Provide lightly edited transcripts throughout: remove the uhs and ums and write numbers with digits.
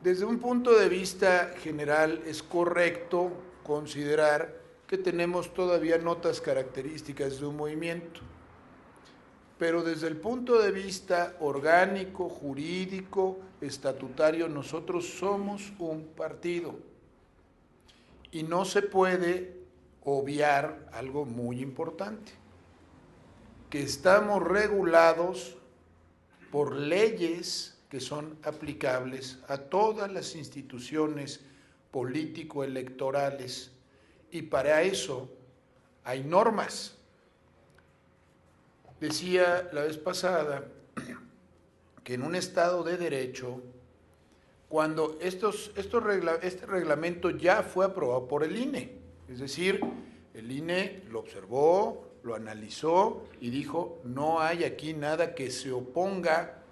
Desde un punto de vista general es correcto considerar que tenemos todavía notas características de un movimiento, pero desde el punto de vista orgánico, jurídico, estatutario, nosotros somos un partido y no se puede obviar algo muy importante, que estamos regulados por leyes que son aplicables a todas las instituciones político-electorales y para eso hay normas. Decía la vez pasada que en un Estado de Derecho, cuando este reglamento ya fue aprobado por el INE, es decir, el INE lo observó, lo analizó y dijo, no hay aquí nada que se oponga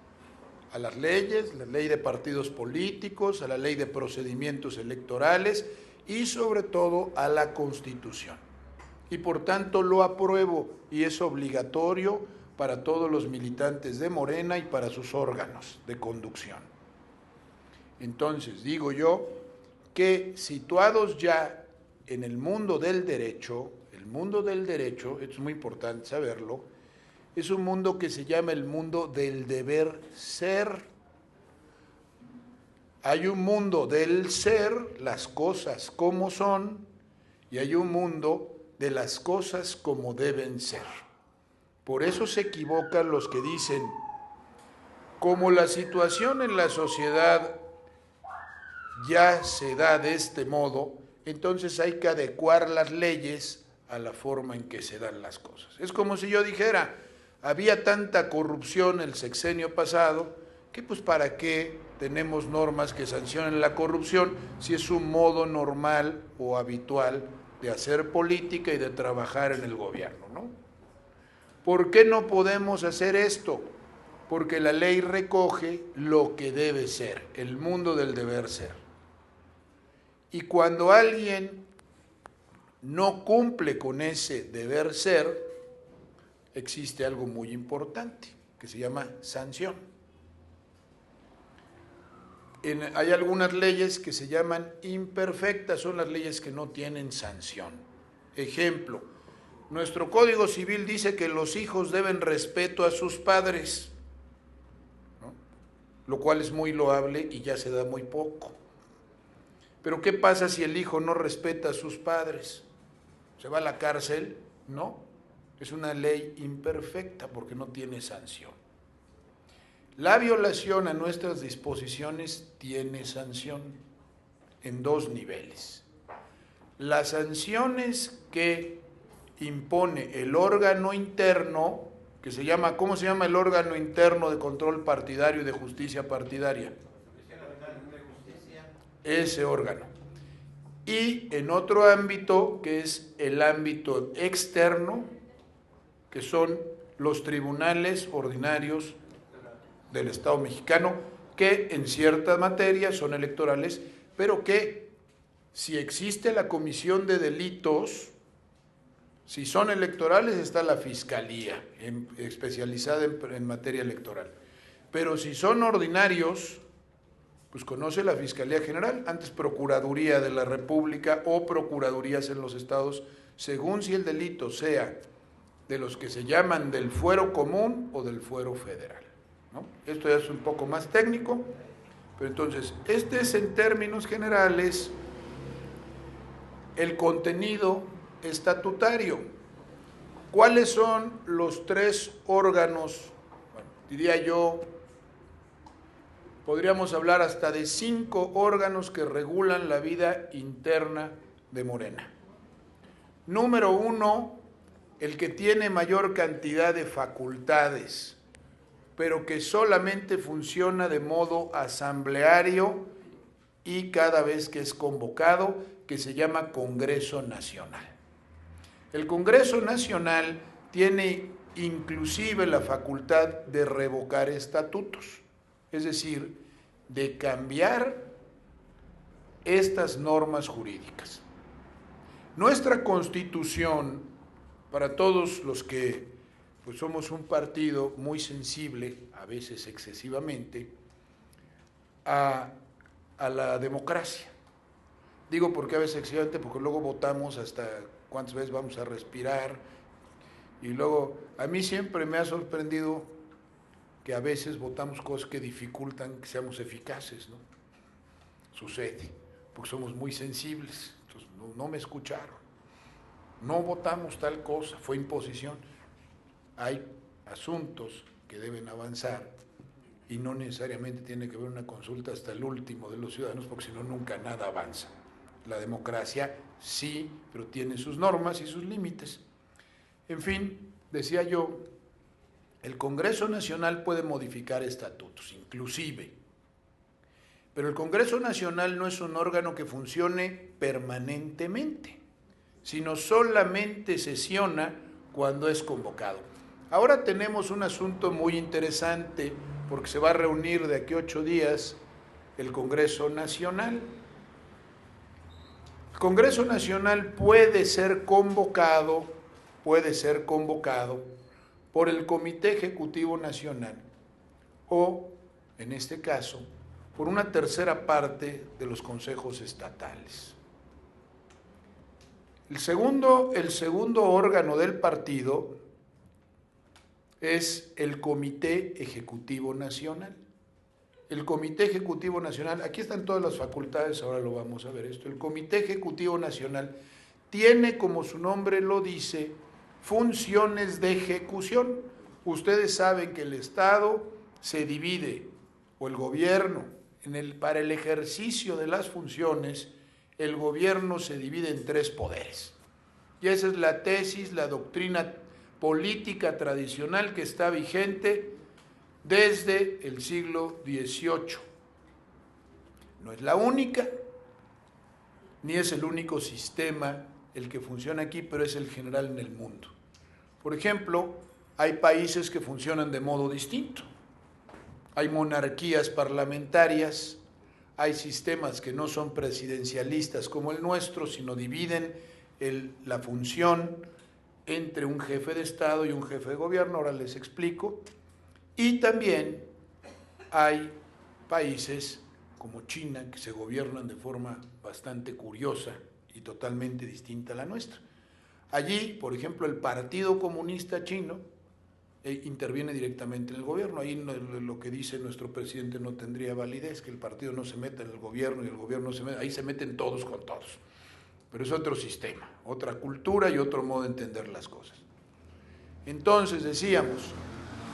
a las leyes, la ley de partidos políticos, a la ley de procedimientos electorales y sobre todo a la Constitución. Y por tanto lo apruebo y es obligatorio para todos los militantes de Morena y para sus órganos de conducción. Entonces, digo yo que situados ya en el mundo del derecho, esto es muy importante saberlo, es un mundo que se llama el mundo del deber ser. Hay un mundo del ser, las cosas como son, y hay un mundo de las cosas como deben ser. Por eso se equivocan los que dicen, como la situación en la sociedad ya se da de este modo, entonces hay que adecuar las leyes a la forma en que se dan las cosas. Es como si yo dijera, había tanta corrupción el sexenio pasado, que pues para qué tenemos normas que sancionen la corrupción si es un modo normal o habitual de hacer política y de trabajar en el gobierno, ¿no? ¿Por qué no podemos hacer esto? Porque la ley recoge lo que debe ser, el mundo del deber ser. Y cuando alguien no cumple con ese deber ser, existe algo muy importante que se llama sanción. Hay algunas leyes que se llaman imperfectas, son las leyes que no tienen sanción. Ejemplo, nuestro Código Civil dice que los hijos deben respeto a sus padres, ¿no? Lo cual es muy loable y ya se da muy poco. Pero ¿qué pasa si el hijo no respeta a sus padres? ¿Se va a la cárcel? No. Es una ley imperfecta porque no tiene sanción. La violación a nuestras disposiciones tiene sanción en dos niveles. Las sanciones que impone el órgano interno, que se llama, ¿cómo se llama el órgano interno de control partidario y de justicia partidaria? Ese órgano. Y en otro ámbito, que es el ámbito externo, que son los tribunales ordinarios del Estado mexicano, que en ciertas materias son electorales, pero que si existe la comisión de delitos, si son electorales está la Fiscalía, especializada en materia electoral. Pero si son ordinarios, pues conoce la Fiscalía General, antes Procuraduría de la República o Procuradurías en los estados, según si el delito sea de los que se llaman del fuero común o del fuero federal, ¿no? Esto ya es un poco más técnico, pero entonces, este es en términos generales el contenido estatutario. ¿Cuáles son los tres órganos? Bueno, diría yo, podríamos hablar hasta de 5 órganos que regulan la vida interna de Morena. Número 1, el que tiene mayor cantidad de facultades, pero que solamente funciona de modo asambleario y cada vez que es convocado, que se llama Congreso Nacional. El Congreso Nacional tiene inclusive la facultad de revocar estatutos, es decir, de cambiar estas normas jurídicas. Nuestra Constitución, para todos los que pues somos un partido muy sensible, a veces excesivamente, a a la democracia. Digo porque a veces excesivamente, porque luego votamos hasta cuántas veces vamos a respirar, y luego a mí siempre me ha sorprendido que a veces votamos cosas que dificultan que seamos eficaces, ¿no? Sucede, porque somos muy sensibles, entonces no me escucharon, no votamos tal cosa, fue imposición. Hay asuntos que deben avanzar y no necesariamente tiene que haber una consulta hasta el último de los ciudadanos, porque si no nunca nada avanza. La democracia sí, pero tiene sus normas y sus límites. En fin, decía yo, el Congreso Nacional puede modificar estatutos, inclusive, pero el Congreso Nacional no es un órgano que funcione permanentemente, sino solamente sesiona cuando es convocado. Ahora tenemos un asunto muy interesante, porque se va a reunir de aquí a 8 días el Congreso Nacional. El Congreso Nacional puede ser convocado por el Comité Ejecutivo Nacional o, en este caso, por una tercera parte de los consejos estatales. El segundo órgano del partido es el Comité Ejecutivo Nacional. El Comité Ejecutivo Nacional, aquí están todas las facultades, ahora lo vamos a ver esto. El Comité Ejecutivo Nacional tiene, como su nombre lo dice, funciones de ejecución. Ustedes saben que el Estado se divide, o el gobierno, para el ejercicio de las funciones, el gobierno se divide en 3 poderes. Y esa es la tesis, la doctrina política tradicional que está vigente desde el siglo XVIII. No es la única, ni es el único sistema el que funciona aquí, pero es el general en el mundo. Por ejemplo, hay países que funcionan de modo distinto. Hay monarquías parlamentarias, hay sistemas que no son presidencialistas como el nuestro, sino dividen la función entre un jefe de Estado y un jefe de gobierno, ahora les explico. Y también hay países como China que se gobiernan de forma bastante curiosa y totalmente distinta a la nuestra. Allí, por ejemplo, el Partido Comunista Chino interviene directamente en el gobierno. Ahí lo que dice nuestro presidente no tendría validez, que el partido no se meta en el gobierno y el gobierno se meta, ahí se meten todos con todos. Pero es otro sistema, otra cultura y otro modo de entender las cosas. Entonces decíamos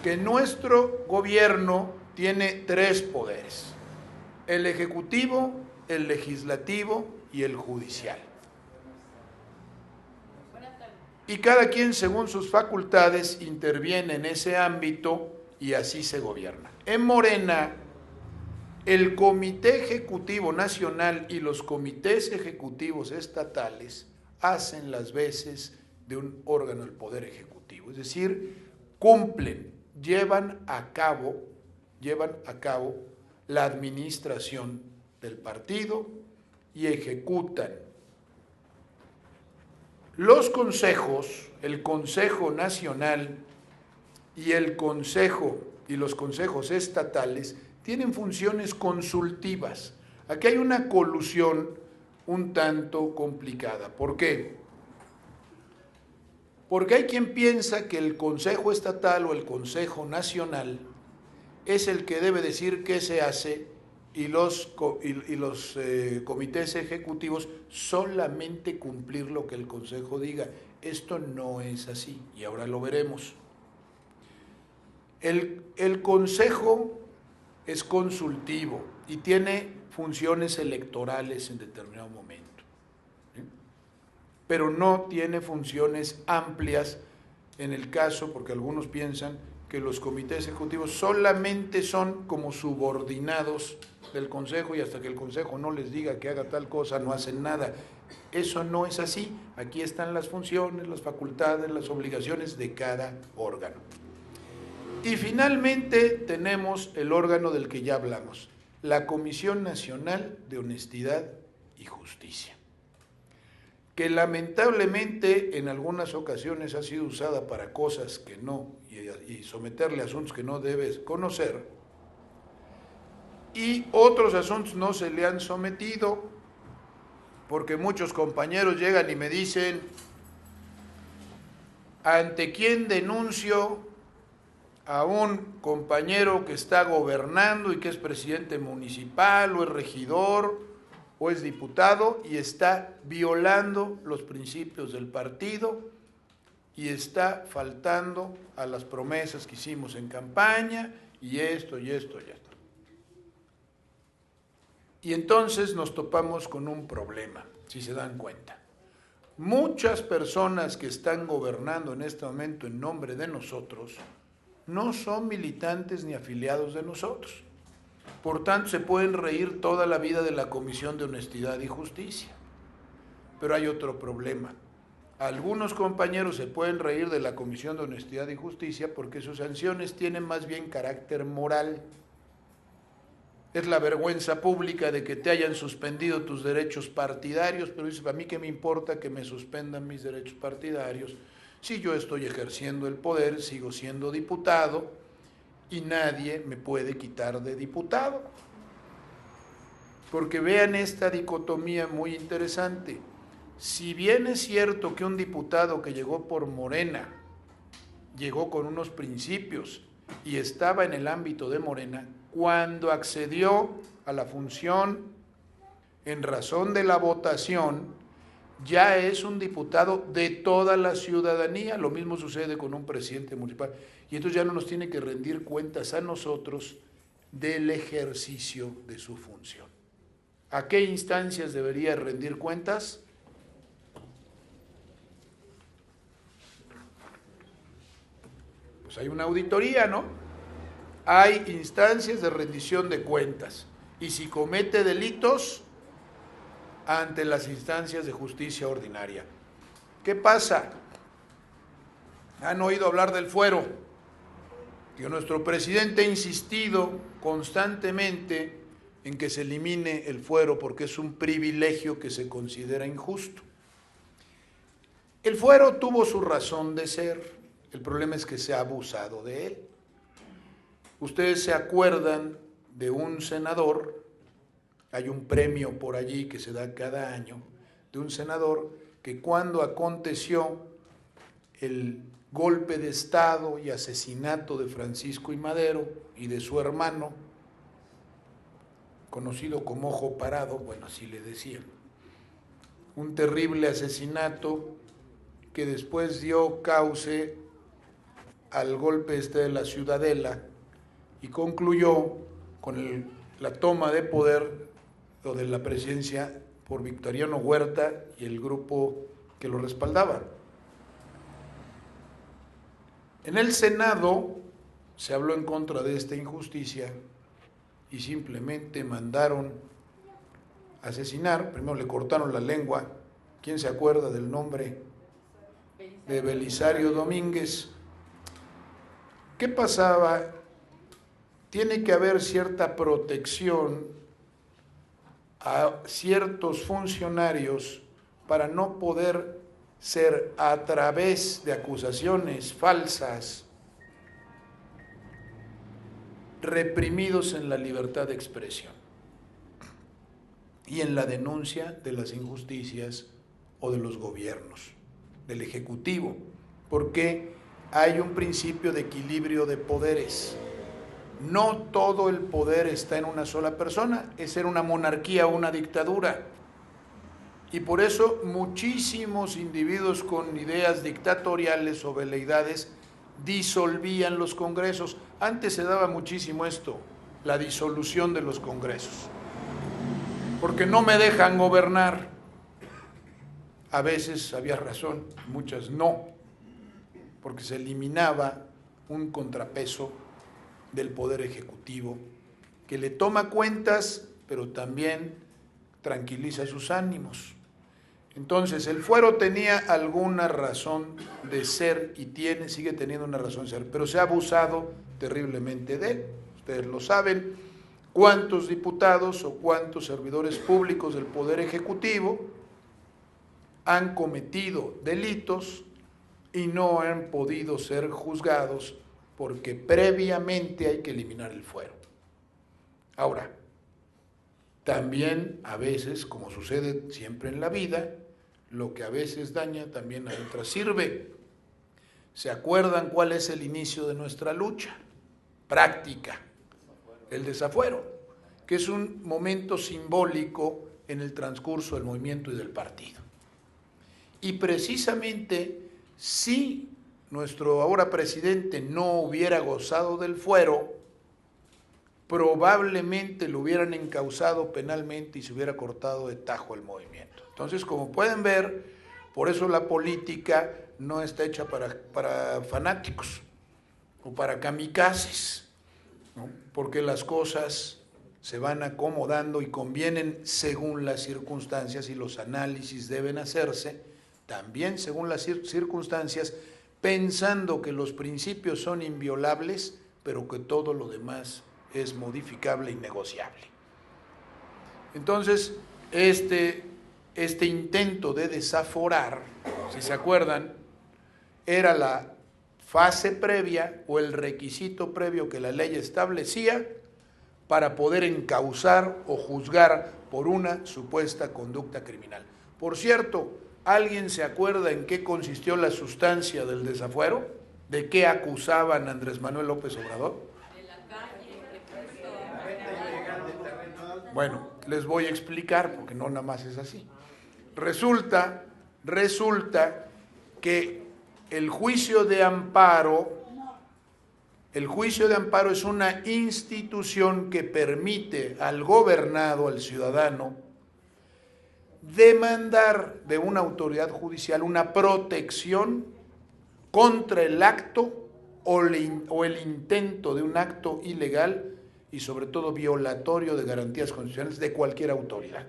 que nuestro gobierno tiene 3 poderes: el ejecutivo, el legislativo y el judicial. Y cada quien, según sus facultades, interviene en ese ámbito y así se gobierna. En Morena, el Comité Ejecutivo Nacional y los comités ejecutivos estatales hacen las veces de un órgano del Poder Ejecutivo, es decir, llevan a cabo la administración del partido y ejecutan. Los consejos, el Consejo Nacional y los consejos estatales tienen funciones consultivas. Aquí hay una colusión un tanto complicada. ¿Por qué? Porque hay quien piensa que el Consejo Estatal o el Consejo Nacional es el que debe decir qué se hace y los comités ejecutivos solamente cumplir lo que el Consejo diga. Esto no es así y ahora lo veremos. El Consejo es consultivo y tiene funciones electorales en determinado momento, ¿sí? Pero no tiene funciones amplias en el caso, porque algunos piensan que los comités ejecutivos solamente son como subordinados del Consejo y hasta que el Consejo no les diga que haga tal cosa no hacen nada. Eso no es así. Aquí están las funciones, las facultades, las obligaciones de cada órgano. Y finalmente tenemos el órgano del que ya hablamos, la Comisión Nacional de Honestidad y Justicia, que lamentablemente en algunas ocasiones ha sido usada para cosas que no, y someterle a asuntos que no debes conocer, y otros asuntos no se le han sometido, porque muchos compañeros llegan y me dicen, ¿ante quién denuncio a un compañero que está gobernando y que es presidente municipal o es regidor o es diputado y está violando los principios del partido y está faltando a las promesas que hicimos en campaña y esto y esto y esto? Y entonces nos topamos con un problema, si se dan cuenta. Muchas personas que están gobernando en este momento en nombre de nosotros no son militantes ni afiliados de nosotros. Por tanto, se pueden reír toda la vida de la Comisión de Honestidad y Justicia. Pero hay otro problema. Algunos compañeros se pueden reír de la Comisión de Honestidad y Justicia porque sus sanciones tienen más bien carácter moral. Es la vergüenza pública de que te hayan suspendido tus derechos partidarios, pero dices, ¿a mí qué me importa que me suspendan mis derechos partidarios? Si yo estoy ejerciendo el poder, sigo siendo diputado y nadie me puede quitar de diputado. Porque vean esta dicotomía muy interesante. Si bien es cierto que un diputado que llegó por Morena, llegó con unos principios y estaba en el ámbito de Morena, cuando accedió a la función en razón de la votación, ya es un diputado de toda la ciudadanía. Lo mismo sucede con un presidente municipal. Y entonces ya no nos tiene que rendir cuentas a nosotros del ejercicio de su función. ¿A qué instancias debería rendir cuentas? Pues hay una auditoría, ¿no? Hay instancias de rendición de cuentas. Y si comete delitos, ante las instancias de justicia ordinaria. ¿Qué pasa? ¿Han oído hablar del fuero? Que nuestro presidente ha insistido constantemente en que se elimine el fuero porque es un privilegio que se considera injusto. El fuero tuvo su razón de ser, el problema es que se ha abusado de él. Ustedes se acuerdan de un senador, hay un premio por allí que se da cada año, de un senador que cuando aconteció el golpe de Estado y asesinato de Francisco I. Madero y de su hermano, conocido como Ojo Parado, bueno, así le decían, un terrible asesinato que después dio cauce al golpe de la Ciudadela y concluyó con la toma de poder o de la presidencia por Victoriano Huerta y el grupo que lo respaldaba. En el Senado se habló en contra de esta injusticia y simplemente mandaron asesinar, primero le cortaron la lengua. ¿Quién se acuerda del nombre? De Belisario Domínguez. ¿Qué pasaba? Tiene que haber cierta protección a ciertos funcionarios para no poder ser, a través de acusaciones falsas, reprimidos en la libertad de expresión y en la denuncia de las injusticias o de los gobiernos, del Ejecutivo, porque hay un principio de equilibrio de poderes. No todo el poder está en una sola persona, es ser una monarquía o una dictadura. Y por eso muchísimos individuos con ideas dictatoriales o veleidades disolvían los congresos. Antes se daba muchísimo esto, la disolución de los congresos, porque no me dejan gobernar. A veces había razón, muchas no, porque se eliminaba un contrapeso del Poder Ejecutivo, que le toma cuentas, pero también tranquiliza sus ánimos. Entonces, el fuero tenía alguna razón de ser y sigue teniendo una razón de ser, pero se ha abusado terriblemente de él. Ustedes lo saben, cuántos diputados o cuántos servidores públicos del Poder Ejecutivo han cometido delitos y no han podido ser juzgados porque previamente hay que eliminar el fuero. Ahora, también a veces, como sucede siempre en la vida, lo que a veces daña también a otras sirve. ¿Se acuerdan cuál es el inicio de nuestra lucha? Práctica, el desafuero, que es un momento simbólico en el transcurso del movimiento y del partido. Y precisamente si nuestro ahora presidente no hubiera gozado del fuero, probablemente lo hubieran encausado penalmente y se hubiera cortado de tajo el movimiento. Entonces, como pueden ver, por eso la política no está hecha para fanáticos o para kamikazes, ¿no? Porque las cosas se van acomodando y convienen según las circunstancias, y los análisis deben hacerse también según las circunstancias, pensando que los principios son inviolables, pero que todo lo demás es modificable y negociable. Entonces, este intento de desaforar, si se acuerdan, era la fase previa o el requisito previo que la ley establecía para poder encausar o juzgar por una supuesta conducta criminal. Por cierto, ¿alguien se acuerda en qué consistió la sustancia del desafuero? ¿De qué acusaban a Andrés Manuel López Obrador? De la calle, Bueno, les voy a explicar porque no nada más es así. Resulta que el juicio de amparo es una institución que permite al gobernado, al ciudadano, demandar de una autoridad judicial una protección contra el acto o el intento de un acto ilegal y sobre todo violatorio de garantías constitucionales de cualquier autoridad.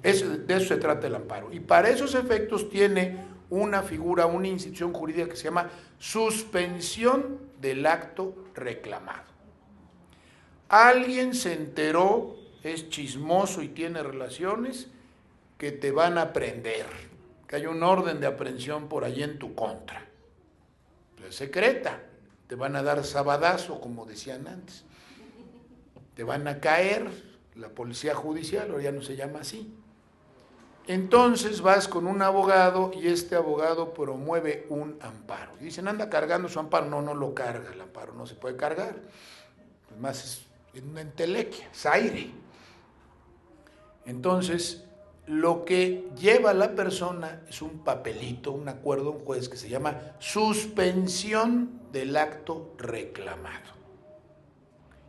De eso se trata el amparo. Y para esos efectos tiene una figura, una institución jurídica que se llama suspensión del acto reclamado. Alguien se enteró, es chismoso y tiene relaciones, que te van a prender, que hay un orden de aprehensión por allí en tu contra. Es secreta, te van a dar sabadazo, como decían antes. Te van a caer, la policía judicial, ahora ya no se llama así. Entonces vas con un abogado y este abogado promueve un amparo. Y dicen, anda cargando su amparo. No, no lo carga, el amparo no se puede cargar. Además es una entelequia, es aire. Entonces, lo que lleva a la persona es un papelito, un acuerdo, un juez que se llama suspensión del acto reclamado.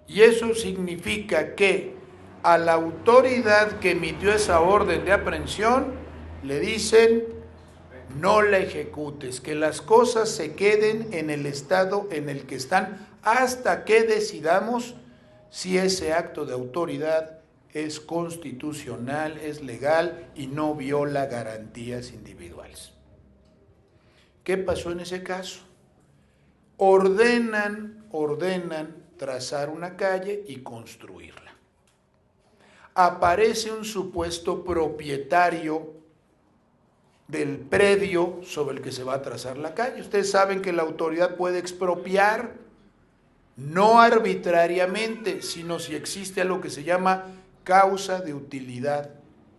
Y eso significa que a la autoridad que emitió esa orden de aprehensión le dicen no la ejecutes, que las cosas se queden en el estado en el que están hasta que decidamos si ese acto de autoridad es constitucional, es legal y no viola garantías individuales. ¿Qué pasó en ese caso? Ordenan trazar una calle y construirla. Aparece un supuesto propietario del predio sobre el que se va a trazar la calle. Ustedes saben que la autoridad puede expropiar, no arbitrariamente, sino si existe algo que se llama causa de utilidad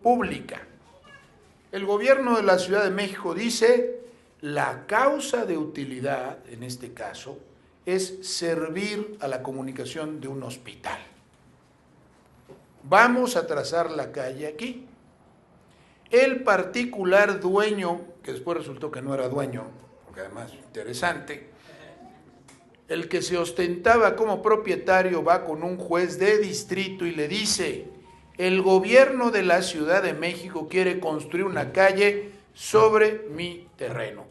pública. El gobierno de la Ciudad de México dice, la causa de utilidad, en este caso, es servir a la comunicación de un hospital. Vamos a trazar la calle aquí. El particular dueño, que después resultó que no era dueño, porque además interesante, el que se ostentaba como propietario va con un juez de distrito y le dice, el gobierno de la Ciudad de México quiere construir una calle sobre mi terreno.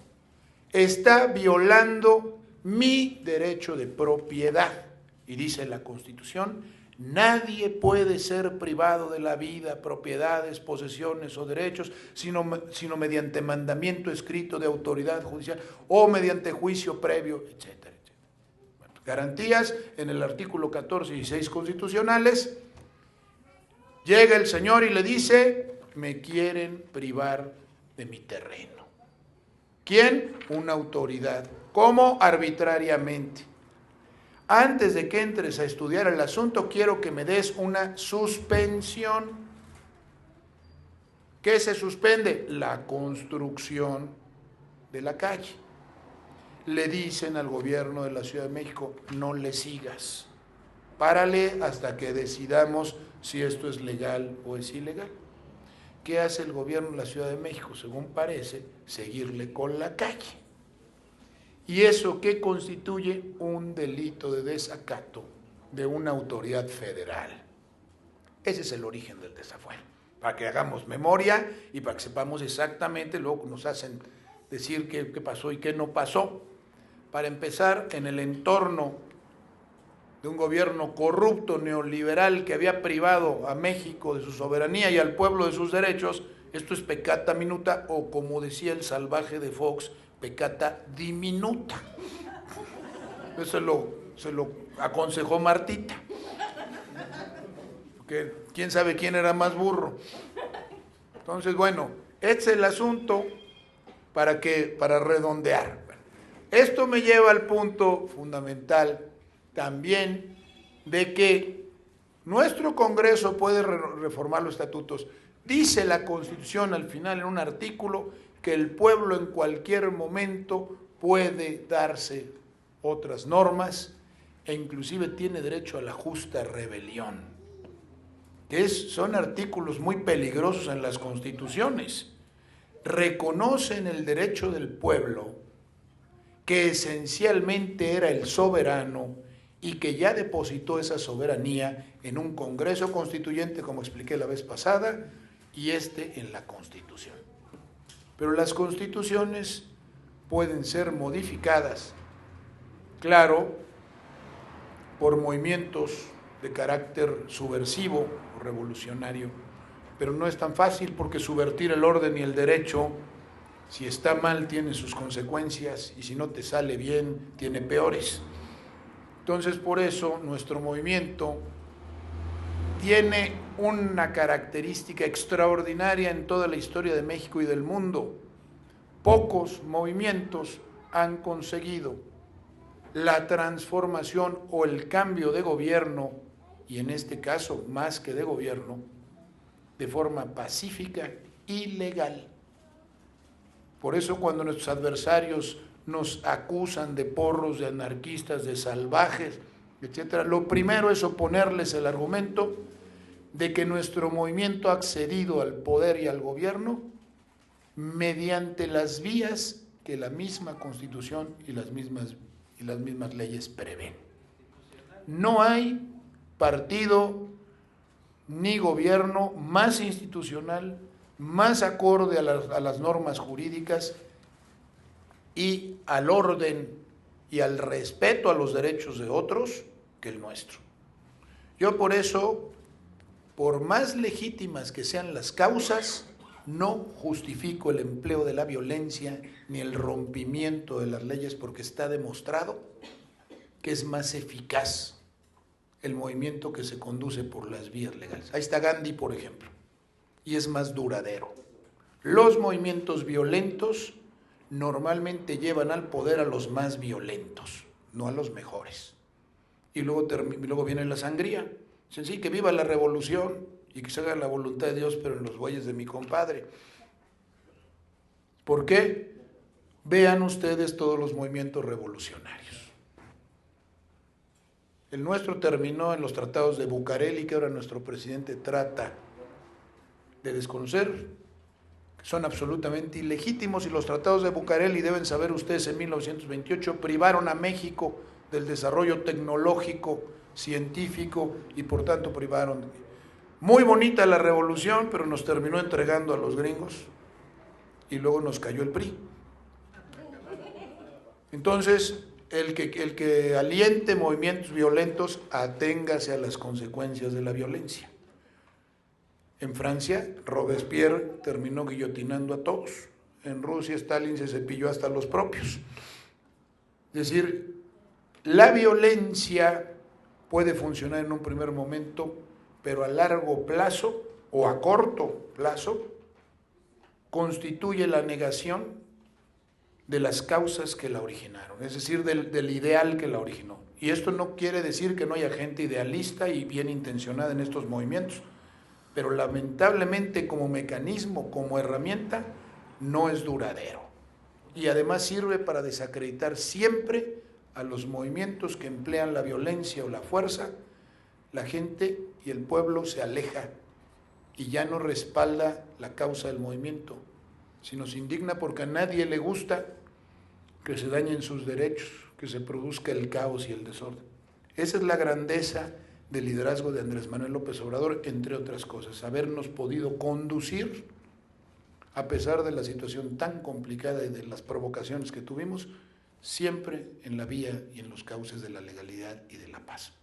Está violando mi derecho de propiedad. Y dice la Constitución, nadie puede ser privado de la vida, propiedades, posesiones o derechos, sino mediante mandamiento escrito de autoridad judicial o mediante juicio previo, etcétera, etcétera. Bueno, garantías en el artículo 14 y 16 constitucionales. Llega el señor y le dice, me quieren privar de mi terreno. ¿Quién? Una autoridad. ¿Cómo? Arbitrariamente. Antes de que entres a estudiar el asunto, quiero que me des una suspensión. ¿Qué se suspende? La construcción de la calle. Le dicen al gobierno de la Ciudad de México, no le sigas, párale hasta que decidamos si esto es legal o es ilegal. ¿Qué hace el gobierno de la Ciudad de México? Según parece, seguirle con la calle. ¿Y eso qué constituye? Un delito de desacato de una autoridad federal. Ese es el origen del desafuero. Para que hagamos memoria y para que sepamos exactamente, luego nos hacen decir qué pasó y qué no pasó. Para empezar, en el entorno de un gobierno corrupto, neoliberal, que había privado a México de su soberanía y al pueblo de sus derechos, esto es peccata minuta, o como decía el salvaje de Fox, peccata diminuta. Eso se lo aconsejó Martita. Porque quién sabe quién era más burro. Entonces, bueno, este es el asunto para redondear. Esto me lleva al punto fundamental también de que nuestro Congreso puede reformar los estatutos. Dice la Constitución al final en un artículo que el pueblo en cualquier momento puede darse otras normas e inclusive tiene derecho a la justa rebelión. Son artículos muy peligrosos en las constituciones. Reconocen el derecho del pueblo, que esencialmente era el soberano y que ya depositó esa soberanía en un Congreso Constituyente, como expliqué la vez pasada, y en la Constitución. Pero las constituciones pueden ser modificadas, claro, por movimientos de carácter subversivo o revolucionario, pero no es tan fácil porque subvertir el orden y el derecho, si está mal, tiene sus consecuencias y si no te sale bien, tiene peores. Entonces, por eso, nuestro movimiento tiene una característica extraordinaria en toda la historia de México y del mundo. Pocos movimientos han conseguido la transformación o el cambio de gobierno, y en este caso, más que de gobierno, de forma pacífica y legal. Por eso cuando nuestros adversarios nos acusan de porros, de anarquistas, de salvajes, etcétera, lo primero es oponerles el argumento de que nuestro movimiento ha accedido al poder y al gobierno mediante las vías que la misma Constitución y las mismas leyes prevén. No hay partido ni gobierno más institucional, más acorde a las normas jurídicas y al orden y al respeto a los derechos de otros que el nuestro. Yo por eso, por más legítimas que sean las causas, no justifico el empleo de la violencia ni el rompimiento de las leyes, porque está demostrado que es más eficaz el movimiento que se conduce por las vías legales. Ahí está Gandhi, por ejemplo, y es más duradero. Los movimientos violentos normalmente llevan al poder a los más violentos, no a los mejores. Y luego viene la sangría. Dicen, sí, que viva la revolución y que se haga la voluntad de Dios, pero en los bueyes de mi compadre. ¿Por qué? Vean ustedes todos los movimientos revolucionarios. El nuestro terminó en los tratados de Bucareli, que ahora nuestro presidente trata de desconocer, que son absolutamente ilegítimos, y los tratados de Bucareli, deben saber ustedes, en 1928 privaron a México del desarrollo tecnológico, científico, y por tanto privaron. Muy bonita la revolución, pero nos terminó entregando a los gringos, y luego nos cayó el PRI. Entonces, el que aliente movimientos violentos, aténgase a las consecuencias de la violencia. En Francia, Robespierre terminó guillotinando a todos. En Rusia, Stalin se cepilló hasta los propios. Es decir, la violencia puede funcionar en un primer momento, pero a largo plazo o a corto plazo constituye la negación de las causas que la originaron, es decir, del ideal que la originó. Y esto no quiere decir que no haya gente idealista y bien intencionada en estos movimientos, pero lamentablemente como mecanismo, como herramienta, no es duradero. Y además sirve para desacreditar siempre a los movimientos que emplean la violencia o la fuerza. La gente y el pueblo se aleja y ya no respalda la causa del movimiento, sino se indigna porque a nadie le gusta que se dañen sus derechos, que se produzca el caos y el desorden. Esa es la grandeza del liderazgo de Andrés Manuel López Obrador, entre otras cosas, habernos podido conducir, a pesar de la situación tan complicada y de las provocaciones que tuvimos, siempre en la vía y en los cauces de la legalidad y de la paz.